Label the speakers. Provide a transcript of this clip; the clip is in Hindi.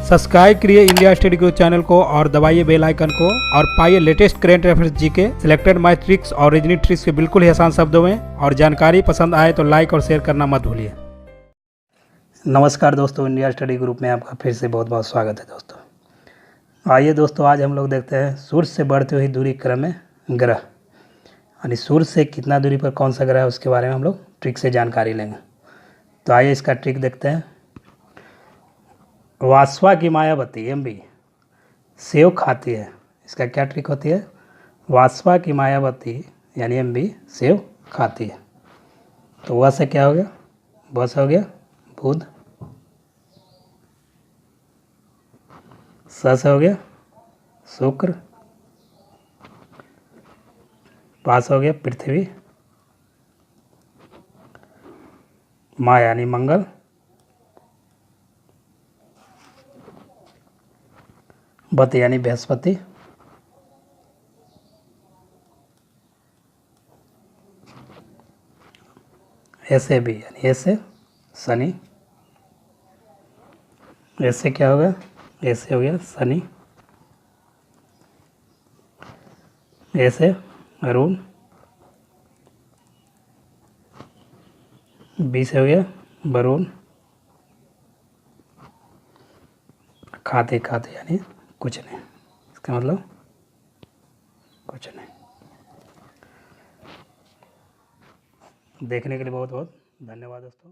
Speaker 1: सब्सक्राइब करिए इंडिया स्टडी ग्रुप चैनल को और दबाइए बेल आइकन को और पाइए latest current reference GK, selected my tricks और रीजनिंग ट्रिक्स के बिल्कुल ही आसान शब्दों में। और जानकारी पसंद आए तो लाइक और शेयर करना मत भूलिए। नमस्कार दोस्तों, इंडिया स्टडी ग्रुप में आपका फिर से बहुत बहुत स्वागत है दोस्तों। आइए दोस्तों, आज हम लोग देखते हैं सूर्य से बढ़ती हुई दूरी क्रम में ग्रह, यानी सूर्य से कितना दूरी पर कौन सा ग्रह है उसके बारे में हम लोग ट्रिक से जानकारी लेंगे। तो आइए इसका ट्रिक देखते हैं। वासवा की मायावती MB सेव खाती है, इसका क्या ट्रिक होती है? वासवा की मायावती यानी MB सेव खाती है। तो वह से क्या हो गया? वह से हो गया बुध, स से हो गया शुक्र, पास हो गया पृथ्वी, माँ यानी मंगल, बत यानी बृहस्पति, ऐसे भी यानी ऐसे शनि, ऐसे क्या हो गया? ऐसे हो गया शनि, ऐसे अरुण, बी से हो गया वरुण, खाते खाते यानी कुछ नहीं, इसका मतलब कुछ नहीं। देखने के लिए बहुत बहुत धन्यवाद दोस्तों।